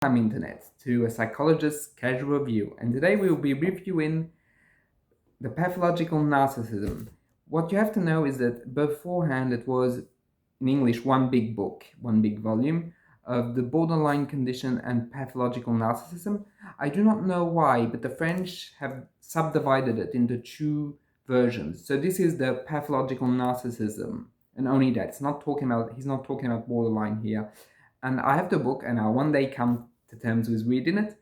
Internet to a psychologist's casual review, and today we will be reviewing the pathological narcissism. What you have to know is that beforehand it was in English one big book, one big volume of the borderline condition and pathological narcissism. I do not know why, but the French have subdivided it into two versions. So this is the pathological narcissism, and only that. He's not talking about borderline here. And I have the book, and I'll one day come to terms with reading it,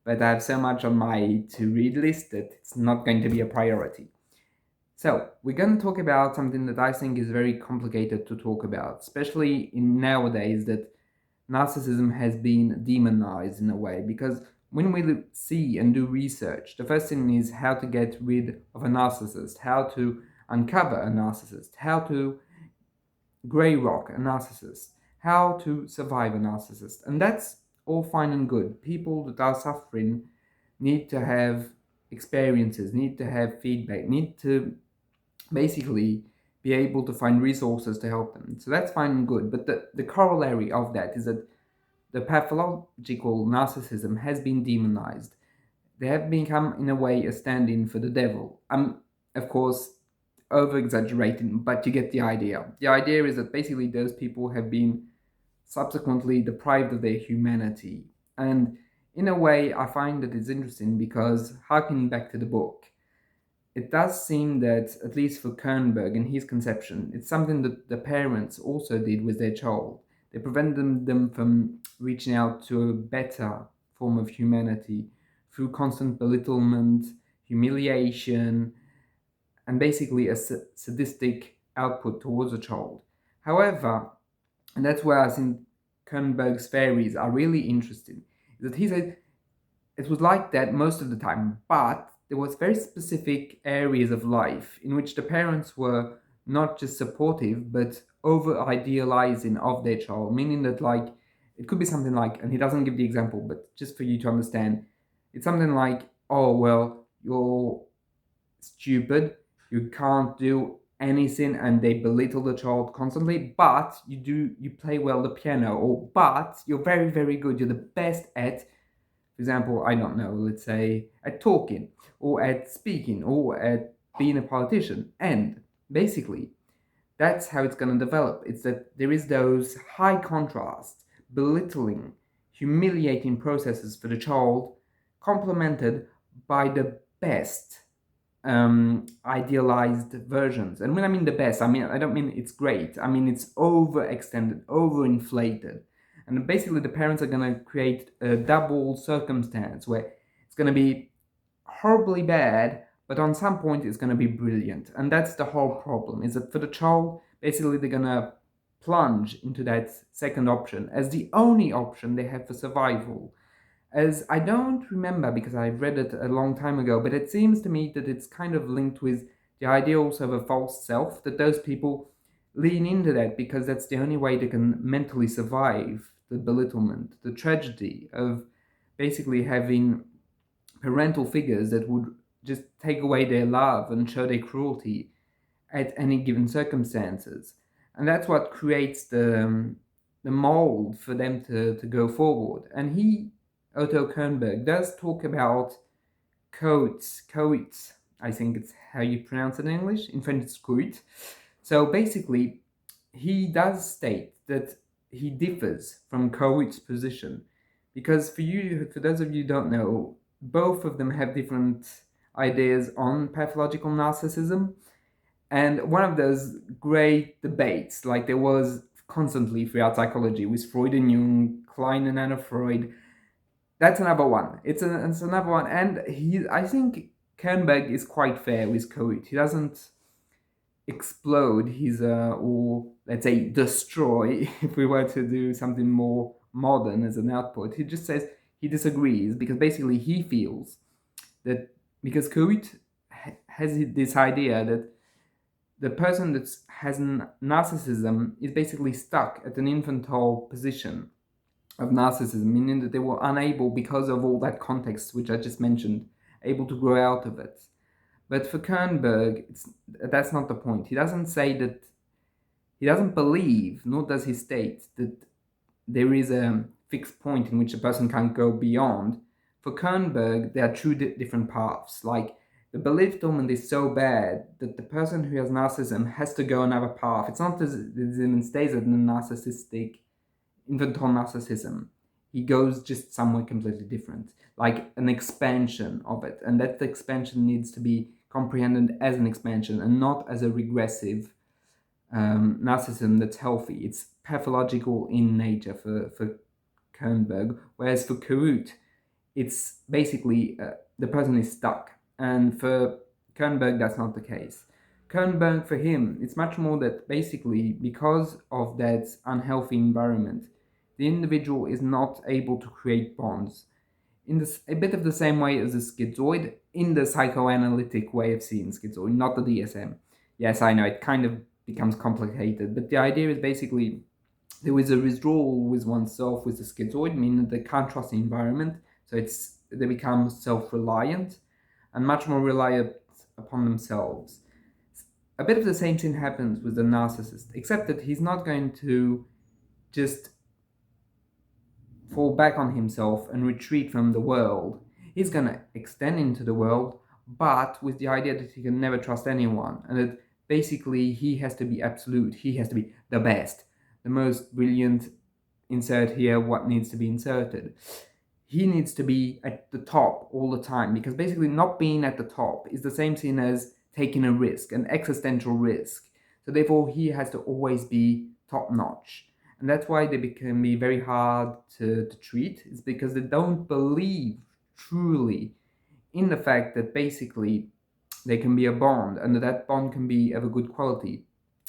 but I have so much on my to-read list that it's not going to be a priority. So we're going to talk about something that I think is very complicated to talk about, especially in nowadays that narcissism has been demonized in a way, because when we see and do research, the first thing is how to get rid of a narcissist, how to uncover a narcissist, how to grey rock a narcissist, how to survive a narcissist. And that's all fine and good. People that are suffering need to have experiences, need to have feedback, need to basically be able to find resources to help them. So that's fine and good. But the corollary of that is that the pathological narcissism has been demonized. They have become, in a way, a stand-in for the devil. I'm, of course, over-exaggerating, but you get the idea. The idea is that basically those people have been subsequently deprived of their humanity. And in a way, I find that it's interesting because, harking back to the book, it does seem that, at least for Kernberg and his conception, it's something that the parents also did with their child. They prevented them from reaching out to a better form of humanity through constant belittlement, humiliation, and basically a sadistic output towards a child. However, and that's where I think Kernberg's theories are really interesting, is that he said it was like that most of the time, but there was very specific areas of life in which the parents were not just supportive, but over-idealizing of their child, meaning that, like, it could be something like, and he doesn't give the example, but just for you to understand, it's something like, oh, well, you're stupid, you can't do anything, and they belittle the child constantly, but you play well the piano, or but you're very, very good, you're the best at, for example, I don't know, let's say at talking or at speaking or at being a politician. And basically that's how it's going to develop. It's that there is those high contrast, belittling, humiliating processes for the child, complemented by the best idealized versions. And when I mean the best, I don't mean it's great. I mean it's overextended, overinflated. And basically the parents are going to create a double circumstance where it's going to be horribly bad, but on some point it's going to be brilliant. And that's the whole problem, is that for the child, basically they're going to plunge into that second option as the only option they have for survival. As I don't remember, because I read it a long time ago, but it seems to me that it's kind of linked with the idea also of a false self, that those people lean into that because that's the only way they can mentally survive the belittlement, the tragedy of basically having parental figures that would just take away their love and show their cruelty at any given circumstances. And that's what creates the mold for them to go forward. And Otto Kernberg, does talk about coits, I think it's how you pronounce it in English. In French it's coit. So basically, he does state that he differs from coit's position, because for those of you who don't know, both of them have different ideas on pathological narcissism. And one of those great debates, like there was constantly throughout psychology with Freud and Jung, Klein and Anna Freud, that's another one. It's another one. And I think Kernberg is quite fair with Coit. He doesn't explode or let's say destroy, if we were to do something more modern as an output. He just says he disagrees because basically he feels that because Coit has this idea that the person that has narcissism is basically stuck at an infantile position of narcissism, meaning that they were unable, because of all that context which I just mentioned, able to grow out of it. But for Kernberg, that's not the point. He doesn't say that, he doesn't believe, nor does he state that there is a fixed point in which a person can't go beyond. For Kernberg, there are two different paths. Like, the belief dominant is so bad that the person who has narcissism has to go another path. It's not as it even stays in the narcissistic, infantile narcissism. He goes just somewhere completely different, like an expansion of it. And that expansion needs to be comprehended as an expansion and not as a regressive narcissism that's healthy. It's pathological in nature for Kernberg, whereas for Karut, it's basically the person is stuck. And for Kernberg, that's not the case. Kernberg, for him, it's much more that basically because of that unhealthy environment, the individual is not able to create bonds. In this, a bit of the same way as a schizoid, in the psychoanalytic way of seeing schizoid, not the DSM. Yes, I know, it kind of becomes complicated, but the idea is basically there is a withdrawal with oneself with the schizoid, meaning that they can't trust the environment, so they become self-reliant and much more reliant upon themselves. A bit of the same thing happens with the narcissist, except that he's not going to just fall back on himself and retreat from the world. He's going to extend into the world, but with the idea that he can never trust anyone, and that basically he has to be absolute, he has to be the best, the most brilliant. Insert here what needs to be inserted. He needs to be at the top all the time, because basically not being at the top is the same thing as taking a risk, an existential risk. So therefore he has to always be top notch. And that's why they can be very hard to treat. It's because they don't believe truly in the fact that basically there can be a bond, and that bond can be of a good quality.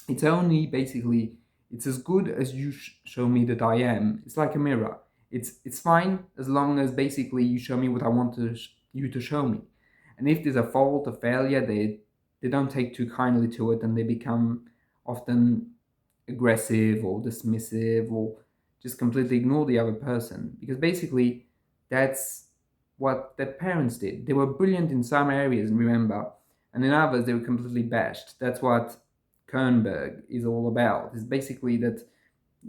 It's only basically, it's as good as you show me that I am. It's like a mirror. It's fine as long as basically you show me what I want you to show me. And if there's a fault, a failure, they don't take too kindly to it, and they become often aggressive or dismissive or just completely ignore the other person, because basically that's what their parents did. They were brilliant in some areas, remember, and in others they were completely bashed. That's what Kernberg is all about, is basically that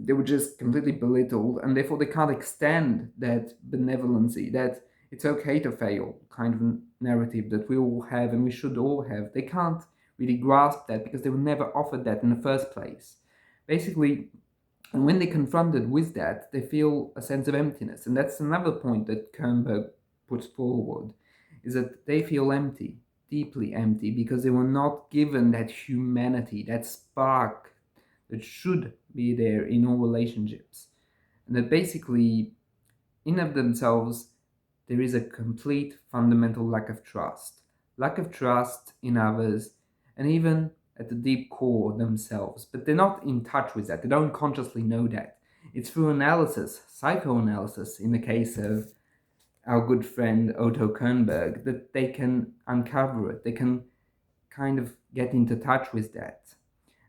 they were just completely belittled, and therefore they can't extend that benevolency, that it's okay to fail kind of narrative that we all have and we should all have. They can't really grasp that because they were never offered that in the first place. Basically, and when they're confronted with that, they feel a sense of emptiness. And that's another point that Kernberg puts forward, is that they feel empty, deeply empty, because they were not given that humanity, that spark that should be there in all relationships. And that basically, in of themselves, there is a complete fundamental lack of trust. Lack of trust in others, and even at the deep core themselves. But they're not in touch with that. They don't consciously know that. It's through analysis, psychoanalysis, in the case of our good friend Otto Kernberg, that they can uncover it. They can kind of get into touch with that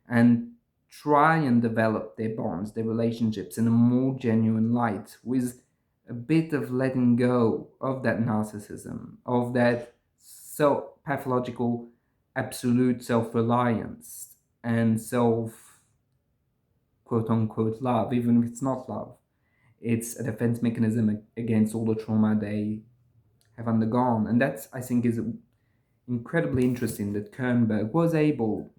and try and develop their bonds, their relationships in a more genuine light, with a bit of letting go of that narcissism, of that so pathological absolute self-reliance and self, quote-unquote, love, even if it's not love. It's a defense mechanism against all the trauma they have undergone. And that's, I think, is incredibly interesting that Kernberg was able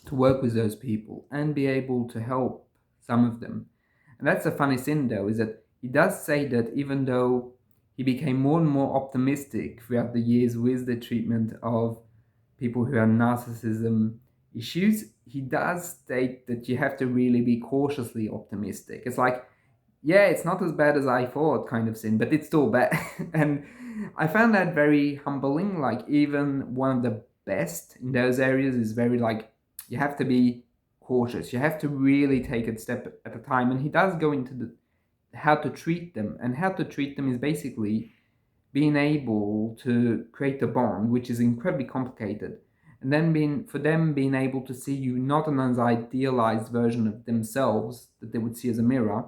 to work with those people and be able to help some of them. And that's the funny thing, though, is that he does say that even though he became more and more optimistic throughout the years with the treatment of people who have narcissism issues, he does state that you have to really be cautiously optimistic. It's like, yeah, it's not as bad as I thought kind of thing, but it's still bad. And I found that very humbling. Like, even one of the best in those areas is very like, you have to be cautious. You have to really take it step at a time. And he does go into how to treat them. And how to treat them is basically being able to create a bond, which is incredibly complicated. And then being able to see you not as an idealized version of themselves that they would see as a mirror,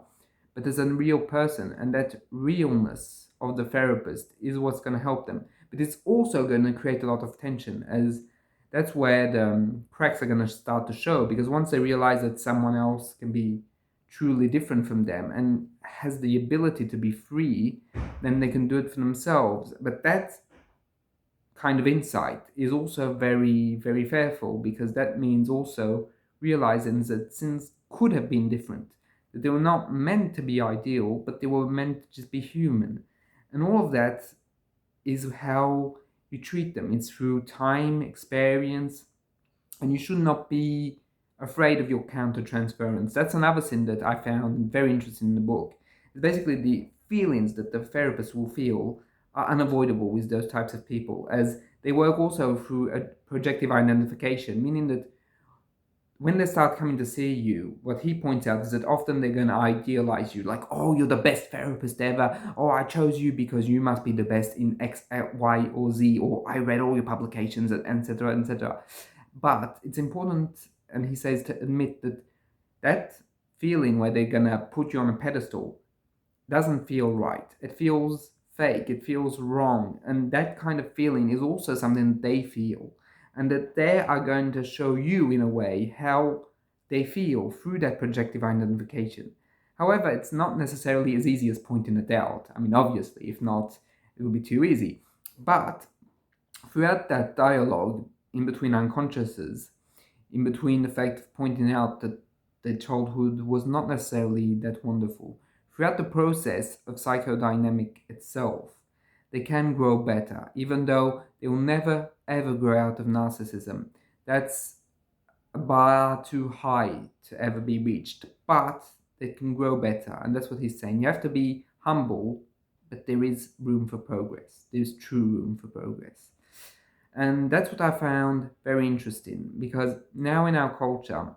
but as a real person. And that realness of the therapist is what's going to help them. But it's also going to create a lot of tension, as that's where the cracks are going to start to show, because once they realize that someone else can be truly different from them and has the ability to be free, then they can do it for themselves. But that kind of insight is also very, very fearful, because that means also realizing that things could have been different, that they were not meant to be ideal, but they were meant to just be human. And all of that is how you treat them. It's through time, experience, and you should not be afraid of your countertransference. That's another thing that I found very interesting in the book. It's basically the feelings that the therapist will feel are unavoidable with those types of people, as they work also through a projective identification, meaning that when they start coming to see you, what he points out is that often they're going to idealize you, like, oh, you're the best therapist ever. Oh, I chose you because you must be the best in X, Y, or Z, or I read all your publications, etc., etc. But it's important, and he says, to admit that that feeling where they're going to put you on a pedestal doesn't feel right. It feels fake. It feels wrong. And that kind of feeling is also something that they feel. And that they are going to show you, in a way, how they feel through that projective identification. However, it's not necessarily as easy as pointing it out. I mean, obviously, if not, it would be too easy. But throughout that dialogue, in between unconsciouses, in between the fact of pointing out that their childhood was not necessarily that wonderful, throughout the process of psychodynamic itself, they can grow better, even though they will never ever grow out of narcissism. That's a bar too high to ever be reached, but they can grow better, and that's what he's saying. You have to be humble, but there is room for progress. There's true room for progress. And that's what I found very interesting, because now in our culture,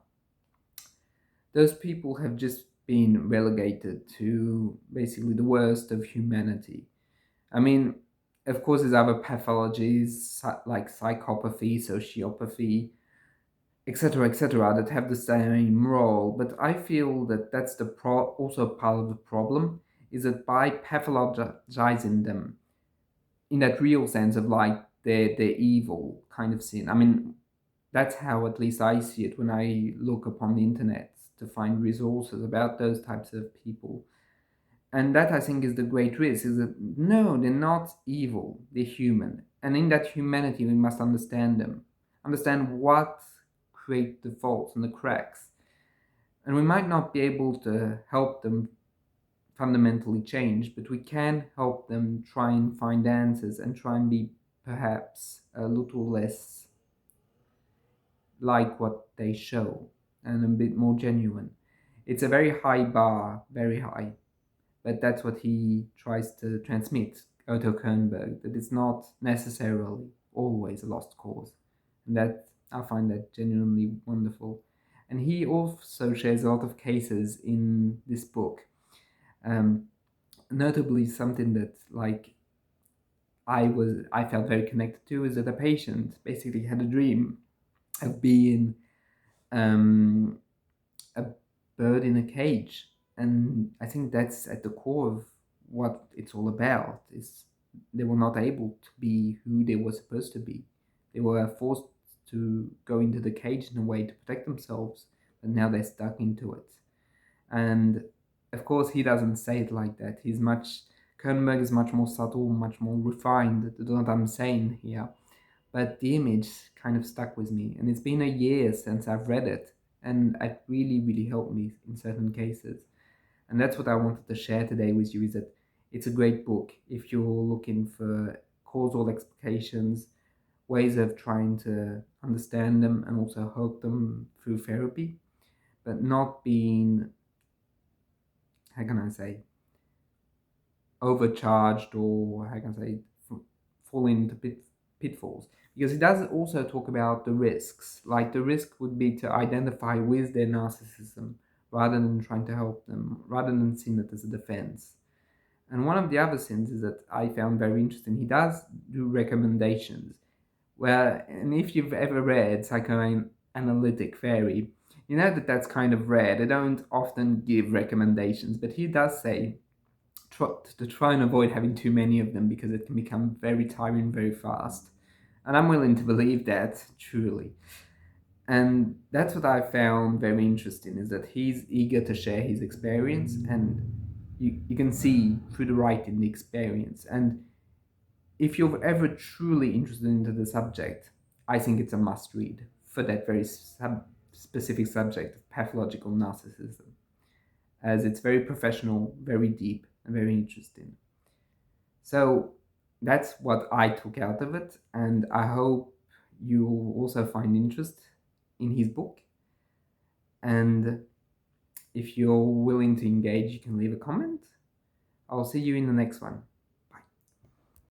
those people have just been relegated to basically the worst of humanity. I mean, of course, there's other pathologies like psychopathy, sociopathy, etc., that have the same role. But I feel that that's also part of the problem, is that by pathologizing them in that real sense of like they're evil kind of sin. I mean, that's how at least I see it when I look upon the internet to find resources about those types of people. And that, I think, is the great risk, is that no, they're not evil, they're human. And in that humanity, we must understand them, understand what create the faults and the cracks. And we might not be able to help them fundamentally change, but we can help them try and find answers and try and be perhaps a little less like what they show and a bit more genuine. It's a very high bar, very high, but that's what he tries to transmit, Otto Kernberg, that it's not necessarily always a lost cause. And that, I find that genuinely wonderful. And he also shares a lot of cases in this book. Notably, something that like I felt very connected to is that a patient basically had a dream of being a bird in a cage, and I think that's at the core of what it's all about. Is they were not able to be who they were supposed to be. They were forced to go into the cage in a way to protect themselves, but now they're stuck into it. And of course, he doesn't say it like that. Kernberg is much more subtle, much more refined than what I'm saying here. But the image kind of stuck with me, and it's been a year since I've read it, and it really, really helped me in certain cases. And that's what I wanted to share today with you, is that it's a great book if you're looking for causal explications, ways of trying to understand them and also help them through therapy, but not being, how can I say, overcharged, or how can I say, falling into pitfalls. Because he does also talk about the risks. Like, the risk would be to identify with their narcissism rather than trying to help them, rather than seeing it as a defense. And one of the other things is that I found very interesting, he does do recommendations. Where, and if you've ever read Psychoanalytic Theory, you know that that's kind of rare. They don't often give recommendations, but he does say to try and avoid having too many of them, because it can become very tiring very fast. And I'm willing to believe that, truly. And that's what I found very interesting, is that he's eager to share his experience, and you can see through the writing the experience. And if you're ever truly interested into the subject, I think it's a must read for that very specific subject of pathological narcissism, as it's very professional, very deep, and very interesting. So that's what I took out of it, and I hope you also find interest in his book. And if you're willing to engage, you can leave a comment. I'll see you in the next one.